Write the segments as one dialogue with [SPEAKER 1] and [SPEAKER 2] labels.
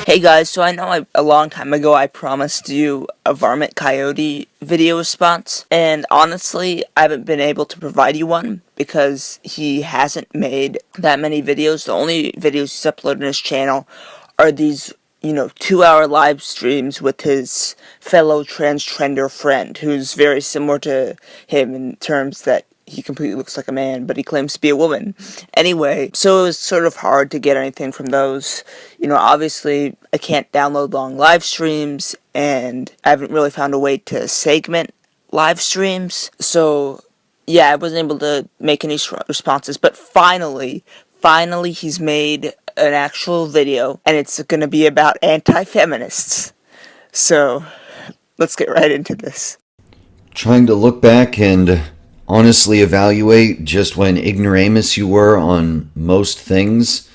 [SPEAKER 1] Hey guys, so I know a long time ago I promised you a VarmitCoyote video response, and honestly, I haven't been able to provide you one because he hasn't made that many videos. The only videos he's uploaded on his channel are these, 2-hour live streams with his fellow transgender friend, who's very similar to him in terms that he completely looks like a man, but he claims to be a woman. Anyway, so it was sort of hard to get anything from those. Obviously, I can't download long live streams, and I haven't really found a way to segment live streams. So, yeah, I wasn't able to make any responses, but finally, he's made an actual video, and it's going to be about anti-feminists. So, let's get right into this.
[SPEAKER 2] Trying to look back and honestly evaluate just when ignoramus you were on most things.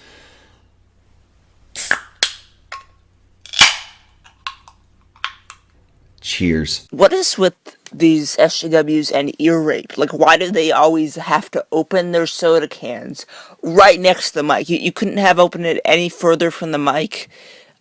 [SPEAKER 2] Cheers.
[SPEAKER 1] What is with these SJWs and ear rape? Like, why do they always have to open their soda cans right next to the mic? You couldn't have opened it any further from the mic?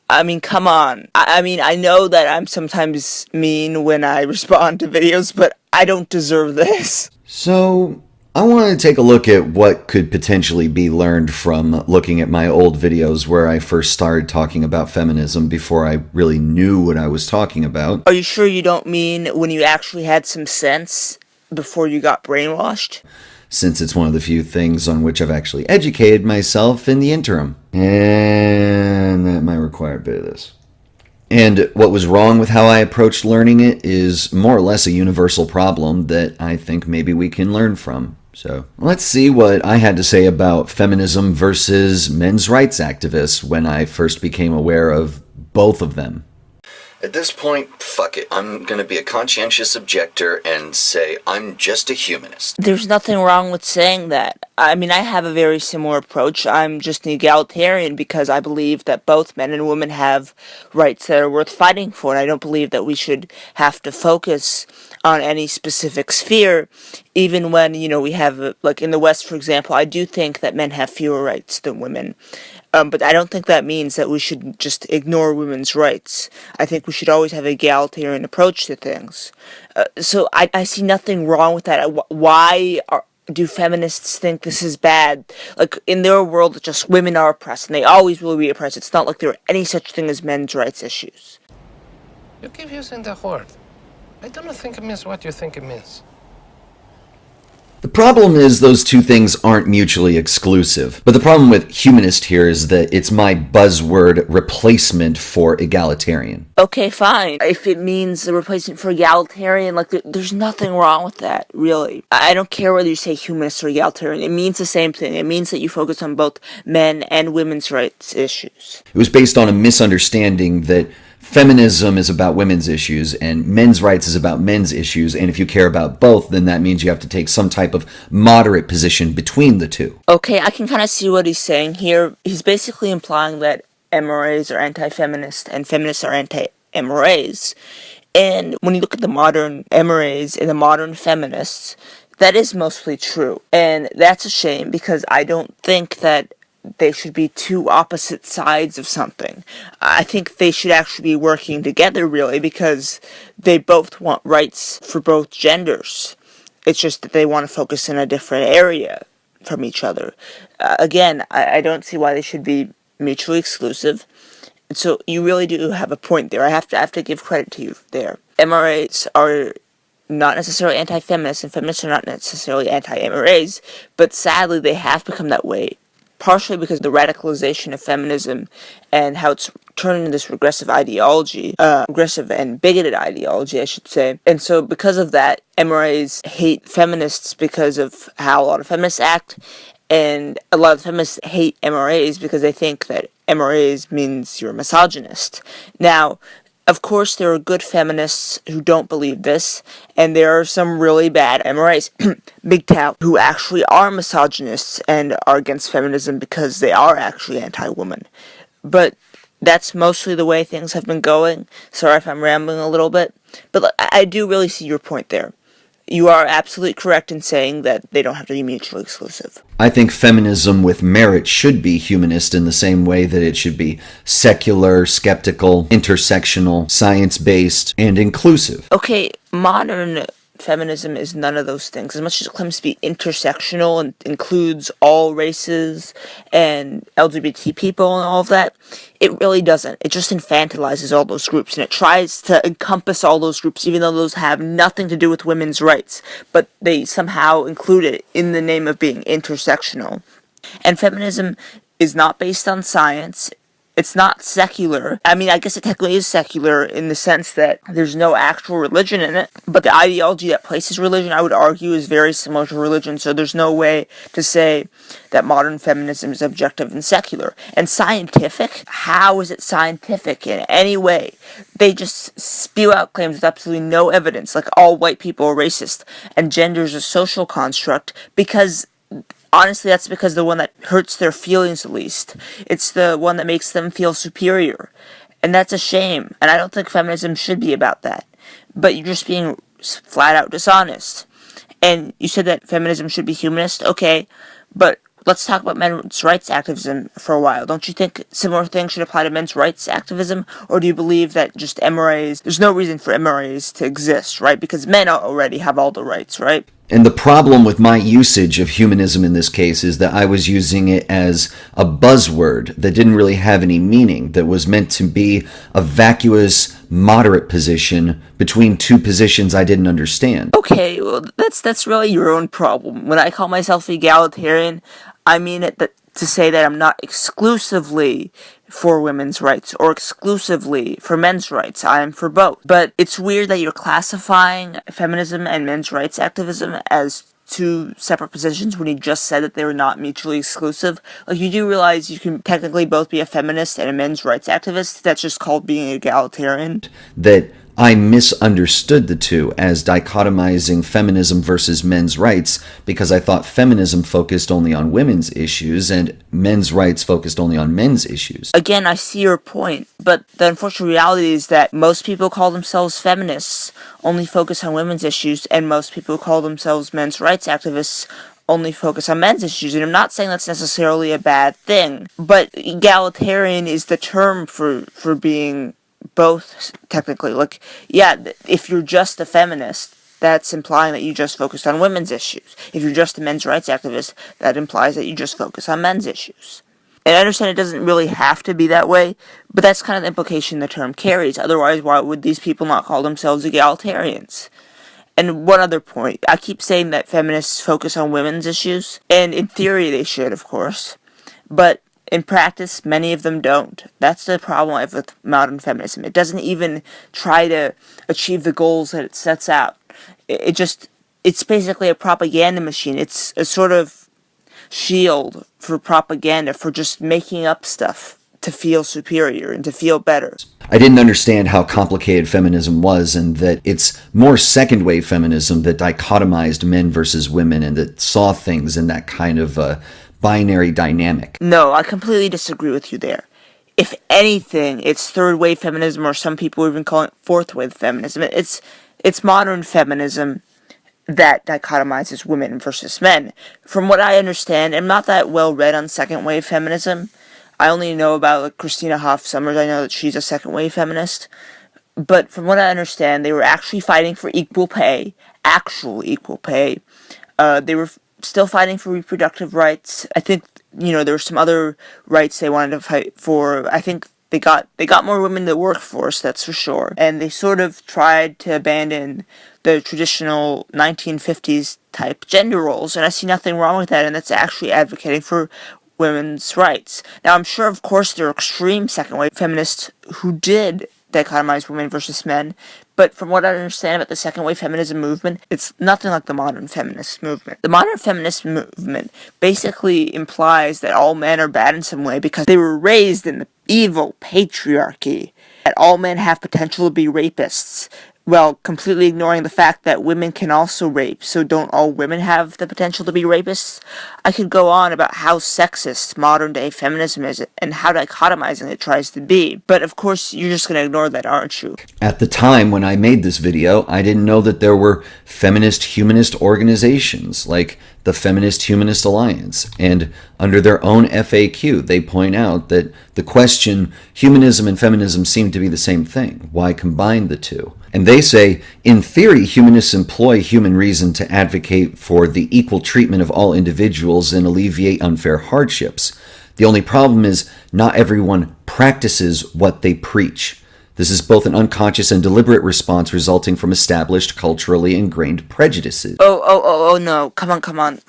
[SPEAKER 1] I mean, come on. I mean, I know that I'm sometimes mean when I respond to videos, but I don't deserve this.
[SPEAKER 2] So, I wanted to take a look at what could potentially be learned from looking at my old videos where I first started talking about feminism before I really knew what I was talking about.
[SPEAKER 1] Are you sure you don't mean when you actually had some sense before you got brainwashed?
[SPEAKER 2] Since it's one of the few things on which I've actually educated myself in the interim. And that might require a bit of this. And what was wrong with how I approached learning it is more or less a universal problem that I think maybe we can learn from. So let's see what I had to say about feminism versus men's rights activists when I first became aware of both of them. At this point, fuck it. I'm gonna be a conscientious objector and say I'm just a humanist.
[SPEAKER 1] There's nothing wrong with saying that. I mean, I have a very similar approach. I'm just an egalitarian because I believe that both men and women have rights that are worth fighting for, and I don't believe that we should have to focus on any specific sphere, even when, we have, like in the West, for example, I do think that men have fewer rights than women. But I don't think that means that we should just ignore women's rights. I think we should always have an egalitarian approach to things. So I see nothing wrong with that. Why do feminists think this is bad? Like, in their world, just women are oppressed, and they always will be oppressed. It's not like there are any such thing as men's rights issues.
[SPEAKER 3] You keep using the word. I don't think it means what you think it means.
[SPEAKER 2] The problem is those two things aren't mutually exclusive. But the problem with humanist here is that it's my buzzword replacement for egalitarian.
[SPEAKER 1] Okay, fine. If it means a replacement for egalitarian, there's nothing wrong with that, really. I don't care whether you say humanist or egalitarian. It means the same thing. It means that you focus on both men and women's rights issues.
[SPEAKER 2] It was based on a misunderstanding that feminism is about women's issues and men's rights is about men's issues, and if you care about both, then that means you have to take some type of moderate position between the two.
[SPEAKER 1] Okay, I can kind of see what he's saying here. He's basically implying that MRAs are anti-feminist and feminists are anti-MRAs. And when you look at the modern MRAs and the modern feminists, that is mostly true. And that's a shame because I don't think that they should be two opposite sides of something. I think they should actually be working together, really, because they both want rights for both genders. It's just that they want to focus in a different area from each other. Again, I don't see why they should be mutually exclusive. And so you really do have a point there. I have to give credit to you there. MRAs are not necessarily anti-feminist, and feminists are not necessarily anti-MRAs, but sadly they have become that way. Partially because of the radicalization of feminism and how it's turned into this regressive ideology, regressive and bigoted ideology, I should say. And so because of that, MRAs hate feminists because of how a lot of feminists act, and a lot of feminists hate MRAs because they think that MRAs means you're a misogynist. Now, of course, there are good feminists who don't believe this, and there are some really bad MRAs, big tout, who actually are misogynists and are against feminism because they are actually anti-woman. But that's mostly the way things have been going. Sorry if I'm rambling a little bit, but I do really see your point there. you are absolutely correct in saying that they don't have to be mutually exclusive.
[SPEAKER 2] I think feminism with merit should be humanist in the same way that it should be secular, skeptical, intersectional, science-based, and inclusive.
[SPEAKER 1] Okay, modern feminism is none of those things. As much as it claims to be intersectional and includes all races and LGBT people and all of that, it really doesn't. It just infantilizes all those groups, and it tries to encompass all those groups, even though those have nothing to do with women's rights, but they somehow include it in the name of being intersectional. And feminism is not based on science. It's not secular. I mean, I guess it technically is secular in the sense that there's no actual religion in it, but the ideology that places religion, I would argue, is very similar to religion, so there's no way to say that modern feminism is objective and secular. And scientific? How is it scientific in any way? They just spew out claims with absolutely no evidence, like all white people are racist, and gender is a social construct, because honestly, that's because the one that hurts their feelings the least. It's the one that makes them feel superior. And that's a shame. And I don't think feminism should be about that. But you're just being flat out dishonest. And you said that feminism should be humanist. Okay, but let's talk about men's rights activism for a while. Don't you think similar things should apply to men's rights activism? Or do you believe that just MRAs, there's no reason for MRAs to exist, right? Because men already have all the rights, right?
[SPEAKER 2] And the problem with my usage of humanism in this case is that I was using it as a buzzword that didn't really have any meaning, that was meant to be a vacuous, moderate position between two positions I didn't understand.
[SPEAKER 1] Okay, well, that's really your own problem. When I call myself egalitarian, I mean it to say that I'm not exclusively for women's rights or exclusively for men's rights. I am for both. But it's weird that you're classifying feminism and men's rights activism as two separate positions when you just said that they were not mutually exclusive. Like, you do realize you can technically both be a feminist and a men's rights activist. That's just called being egalitarian.
[SPEAKER 2] That I misunderstood the two as dichotomizing feminism versus men's rights because I thought feminism focused only on women's issues and men's rights focused only on men's issues.
[SPEAKER 1] Again, I see your point, but the unfortunate reality is that most people call themselves feminists only focus on women's issues, and most people who call themselves men's rights activists only focus on men's issues. And I'm not saying that's necessarily a bad thing, but egalitarian is the term for being both, technically. Like, yeah, if you're just a feminist, that's implying that you just focused on women's issues. If you're just a men's rights activist, that implies that you just focus on men's issues. And I understand it doesn't really have to be that way, but that's kind of the implication the term carries. Otherwise, why would these people not call themselves egalitarians? And one other point, I keep saying that feminists focus on women's issues, and in theory they should, of course, but in practice, many of them don't. That's the problem I have with modern feminism. It doesn't even try to achieve the goals that it sets out. It's basically a propaganda machine. It's a sort of shield for propaganda, for just making up stuff to feel superior and to feel better.
[SPEAKER 2] I didn't understand how complicated feminism was, and that it's more second wave feminism that dichotomized men versus women and that saw things in that kind of binary dynamic.
[SPEAKER 1] No, I completely disagree with you there. If anything, it's third wave feminism, or some people even call it fourth wave feminism. It's modern feminism that dichotomizes women versus men. From what I understand, I'm not that well read on second wave feminism. I only know about Christina Hoff Sommers. I know that she's a second wave feminist. But from what I understand, they were actually fighting for equal pay, actual equal pay. They were still fighting for reproductive rights. I think, there were some other rights they wanted to fight for. I think they got more women in the workforce, that's for sure. And they sort of tried to abandon the traditional 1950s type gender roles, and I see nothing wrong with that, and that's actually advocating for women's rights. Now, I'm sure, of course, there are extreme second-wave feminists who did dichotomize women versus men, but from what I understand about the second-wave feminism movement, it's nothing like the modern feminist movement. The modern feminist movement basically implies that all men are bad in some way because they were raised in the evil patriarchy, that all men have potential to be rapists, Well, completely ignoring the fact that women can also rape, so don't all women have the potential to be rapists? I could go on about how sexist modern-day feminism is and how dichotomizing it tries to be, but of course you're just going to ignore that, aren't you?
[SPEAKER 2] At the time when I made this video, I didn't know that there were feminist humanist organizations like the Feminist Humanist Alliance, and under their own FAQ, they point out that the question, humanism and feminism seem to be the same thing. Why combine the two? And they say, in theory, humanists employ human reason to advocate for the equal treatment of all individuals and alleviate unfair hardships. The only problem is not everyone practices what they preach. This is both an unconscious and deliberate response resulting from established culturally ingrained prejudices.
[SPEAKER 1] Oh, no. Come on.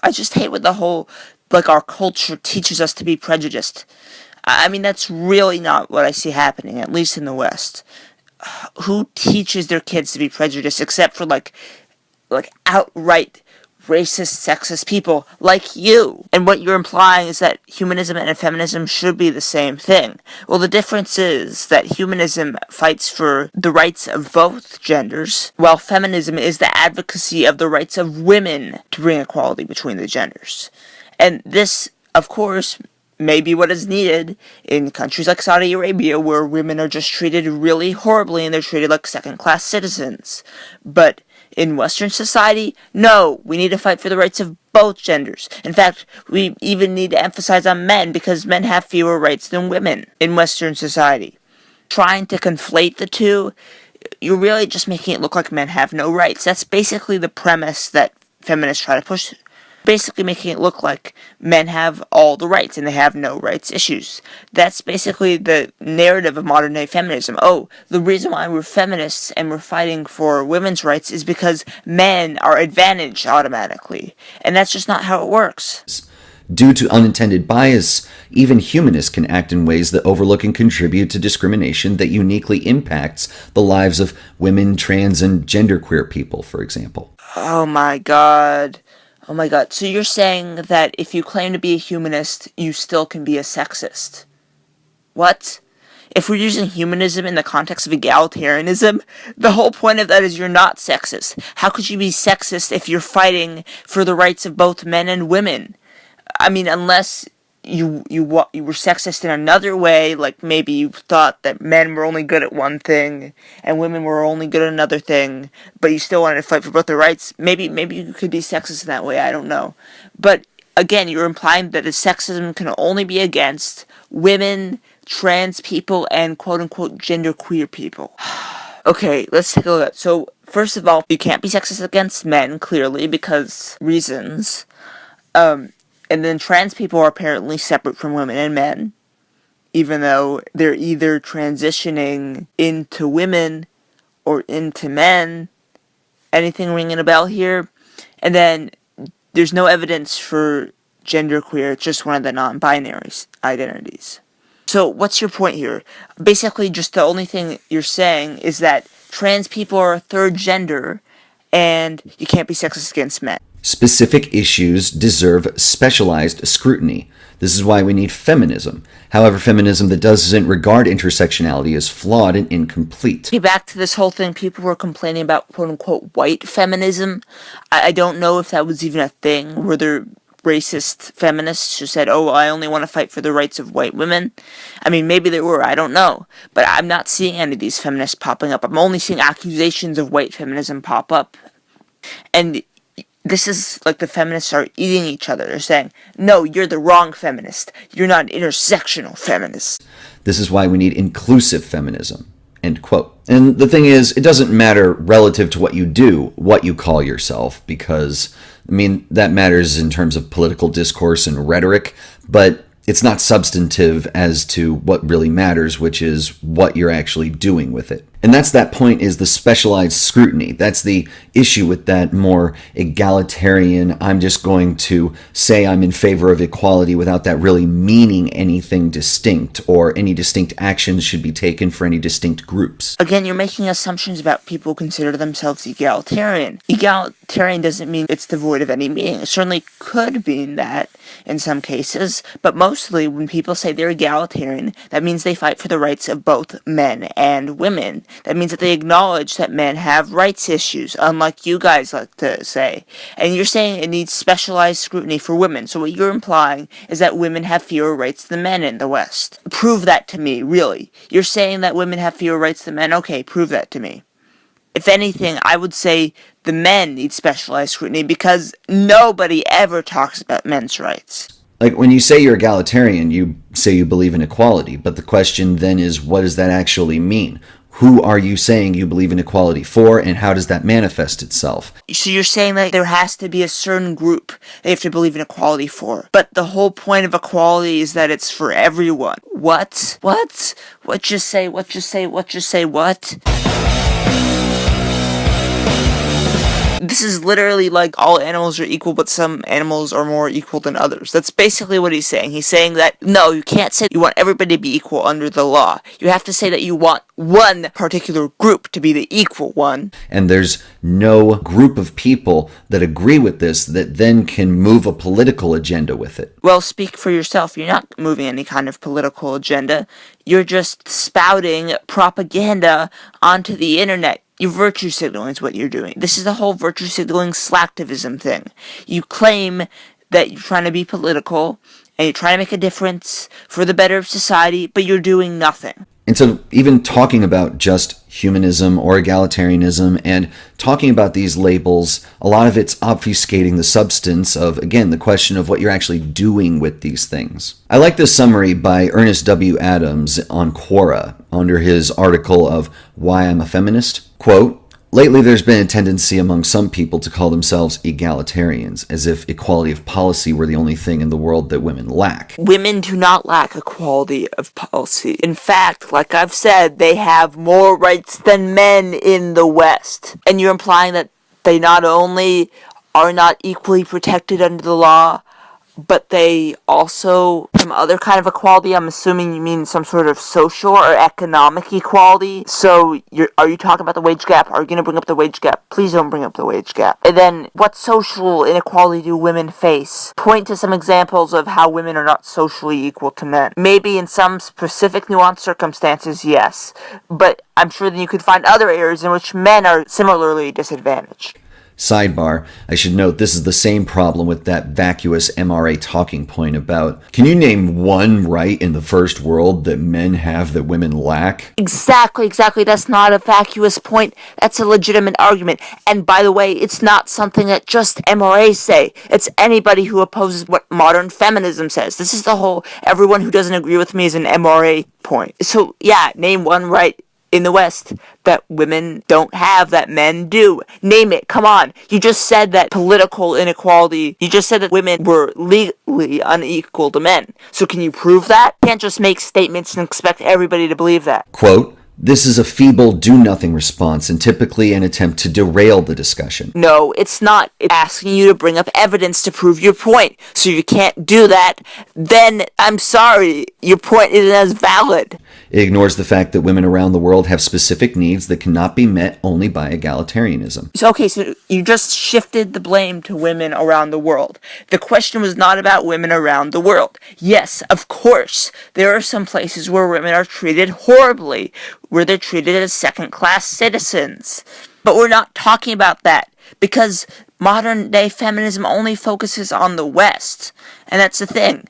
[SPEAKER 1] I just hate what the whole, our culture teaches us to be prejudiced. I mean, that's really not what I see happening, at least in the West. Who teaches their kids to be prejudiced except for, outright racist, sexist people like you? And what you're implying is that humanism and feminism should be the same thing. Well, the difference is that humanism fights for the rights of both genders, while feminism is the advocacy of the rights of women to bring equality between the genders. And this, of course, may be what is needed in countries like Saudi Arabia, where women are just treated really horribly and they're treated like second-class citizens. But in Western society, no, we need to fight for the rights of both genders. In fact, we even need to emphasize on men because men have fewer rights than women in Western society. Trying to conflate the two, you're really just making it look like men have no rights. That's basically the premise that feminists try to push. Basically making it look like men have all the rights and they have no rights issues. That's basically the narrative of modern day feminism. Oh, the reason why we're feminists and we're fighting for women's rights is because men are advantaged automatically. And that's just not how it works.
[SPEAKER 2] Due to unintended bias, even humanists can act in ways that overlook and contribute to discrimination that uniquely impacts the lives of women, trans, and genderqueer people, for example.
[SPEAKER 1] Oh my god. So you're saying that if you claim to be a humanist, you still can be a sexist? What? If we're using humanism in the context of egalitarianism, the whole point of that is you're not sexist. How could you be sexist if you're fighting for the rights of both men and women? I mean, unless you were sexist in another way, like maybe you thought that men were only good at one thing and women were only good at another thing, but you still wanted to fight for both their rights. Maybe you could be sexist in that way, I don't know. But again, you're implying that the sexism can only be against women, trans people, and quote-unquote genderqueer people. Okay, let's take a look at it. So, first of all, you can't be sexist against men, clearly, because reasons. And then trans people are apparently separate from women and men, even though they're either transitioning into women or into men. Anything ringing a bell here? And then there's no evidence for genderqueer, it's just one of the non-binary identities. So what's your point here? Basically, just the only thing you're saying is that trans people are a third gender, and you can't be sexist against men.
[SPEAKER 2] Specific issues deserve specialized scrutiny. This is why we need feminism. However, feminism that doesn't regard intersectionality is flawed and incomplete.
[SPEAKER 1] Back to this whole thing, people were complaining about quote-unquote white feminism. I don't know if that was even a thing. Were there racist feminists who said, oh, I only want to fight for the rights of white women? I mean, maybe there were, I don't know. But I'm not seeing any of these feminists popping up. I'm only seeing accusations of white feminism pop up. And this is like the feminists are eating each other. They're saying, no, you're the wrong feminist. You're not an intersectional feminist.
[SPEAKER 2] This is why we need inclusive feminism. End quote. And the thing is, it doesn't matter relative to what you do, what you call yourself, because, I mean, that matters in terms of political discourse and rhetoric, but it's not substantive as to what really matters, which is what you're actually doing with it. And that's that point, is the specialized scrutiny. That's the issue with that more egalitarian, I'm just going to say I'm in favor of equality without that really meaning anything distinct, or any distinct actions should be taken for any distinct groups.
[SPEAKER 1] Again, you're making assumptions about people who consider themselves egalitarian. Egalitarian doesn't mean it's devoid of any meaning. It certainly could mean that in some cases, but mostly when people say they're egalitarian, that means they fight for the rights of both men and women. That means that they acknowledge that men have rights issues, unlike you guys like to say. And you're saying it needs specialized scrutiny for women. So what you're implying is that women have fewer rights than men in the West. Prove that to me, really. You're saying that women have fewer rights than men? Okay, prove that to me. If anything, I would say the men need specialized scrutiny because nobody ever talks about men's rights.
[SPEAKER 2] Like, when you say you're egalitarian, you say you believe in equality, but the question then is, what does that actually mean? Who are you saying you believe in equality for, and how does that manifest itself?
[SPEAKER 1] So you're saying that there has to be a certain group they have to believe in equality for. But the whole point of equality is that it's for everyone. What? What? What you say? What? This is literally like all animals are equal, but some animals are more equal than others. That's basically what he's saying. He's saying that, no, you can't say you want everybody to be equal under the law. You have to say that you want one particular group to be the equal one.
[SPEAKER 2] And there's no group of people that agree with this that then can move a political agenda with it.
[SPEAKER 1] Well, speak for yourself. You're not moving any kind of political agenda. You're just spouting propaganda onto the internet. You're virtue signaling is what you're doing. This is the whole virtue signaling slacktivism thing. You claim that you're trying to be political, and you're trying to make a difference for the better of society, but you're doing nothing.
[SPEAKER 2] And so even talking about just humanism or egalitarianism and talking about these labels, a lot of it's obfuscating the substance of, again, the question of what you're actually doing with these things. I like this summary by Ernest W. Adams on Quora under his article of Why I'm a Feminist. Quote, "Lately, there's been a tendency among some people to call themselves egalitarians, as if equality of policy were the only thing in the world that women lack."
[SPEAKER 1] Women do not lack equality of policy. In fact, like I've said, they have more rights than men in the West. And you're implying that they not only are not equally protected under the law, but they also some other kind of equality. I'm assuming you mean some sort of social or economic equality. So are you talking about the wage gap? Are you going to bring up the wage gap? Please don't bring up the wage gap. And then what social inequality do women face? Point to some examples of how women are not socially equal to men. Maybe in some specific nuanced circumstances, yes. But I'm sure that you could find other areas in which men are similarly disadvantaged.
[SPEAKER 2] Sidebar, I should note this is the same problem with that vacuous MRA talking point about, can you name one right in the first world that men have that women lack?
[SPEAKER 1] Exactly. That's not a vacuous point. That's a legitimate argument. And by the way, it's not something that just MRAs say. It's anybody who opposes what modern feminism says. This is the whole, everyone who doesn't agree with me is an MRA point. So yeah, name one right in the West that women don't have that men do. Name it. Come on. You just said that political inequality, you just said that women were legally unequal to men. So can you prove that? You can't just make statements and expect everybody to believe that.
[SPEAKER 2] Quote, "This is a feeble do-nothing response and typically an attempt to derail the discussion."
[SPEAKER 1] No, it's not. It's asking you to bring up evidence to prove your point. So if you can't do that, then I'm sorry, your point isn't as valid.
[SPEAKER 2] It ignores the fact that women around the world have specific needs that cannot be met only by egalitarianism.
[SPEAKER 1] So you just shifted the blame to women around the world. The question was not about women around the world. Yes, of course, there are some places where women are treated horribly, where they're treated as second-class citizens. But we're not talking about that, because modern-day feminism only focuses on the West. And that's the thing.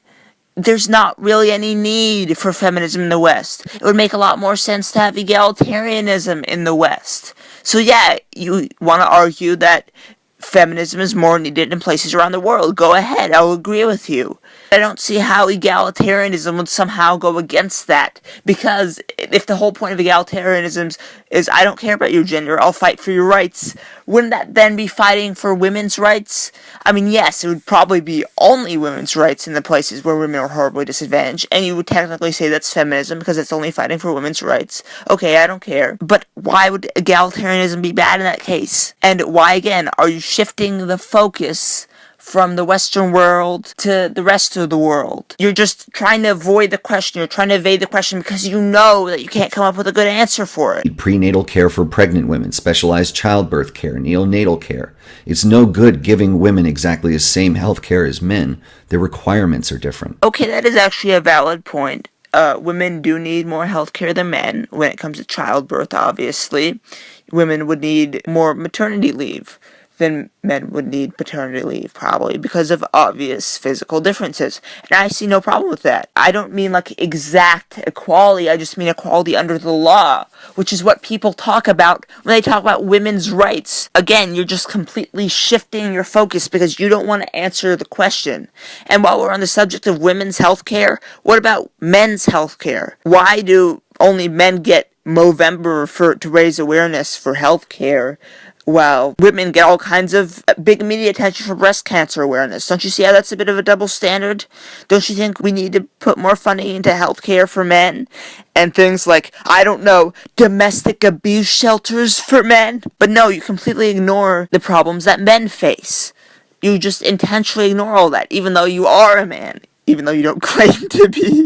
[SPEAKER 1] There's not really any need for feminism in the West. It would make a lot more sense to have egalitarianism in the West. So yeah, you want to argue that feminism is more needed in places around the world. Go ahead, I'll agree with you. I don't see how egalitarianism would somehow go against that. Because if the whole point of egalitarianism is I don't care about your gender, I'll fight for your rights, wouldn't that then be fighting for women's rights? I mean, yes, it would probably be only women's rights in the places where women are horribly disadvantaged, and you would technically say that's feminism because it's only fighting for women's rights. Okay, I don't care. But why would egalitarianism be bad in that case? And why, again, are you shifting the focus from the Western world to the rest of the world? You're just trying to avoid the question. You're trying to evade the question because you know that you can't come up with a good answer for it.
[SPEAKER 2] Prenatal care for pregnant women, specialized childbirth care, neonatal care. It's no good giving women exactly the same health care as men. Their requirements are different.
[SPEAKER 1] Okay, that is actually a valid point. women do need more healthcare than men when it comes to childbirth, obviously. Women would need more maternity leave than men would need paternity leave, probably, because of obvious physical differences. And I see no problem with that. I don't mean like exact equality, I just mean equality under the law, which is what people talk about when they talk about women's rights. Again, you're just completely shifting your focus because you don't want to answer the question. And while we're on the subject of women's health care, what about men's health care? Why do only men get Movember to raise awareness for health care, while women get all kinds of big media attention for breast cancer awareness? Don't you see how that's a bit of a double standard? Don't you think we need to put more funding into healthcare for men? And things like, I don't know, domestic abuse shelters for men? But no, you completely ignore the problems that men face. You just intentionally ignore all that, even though you are a man, even though you don't claim to be.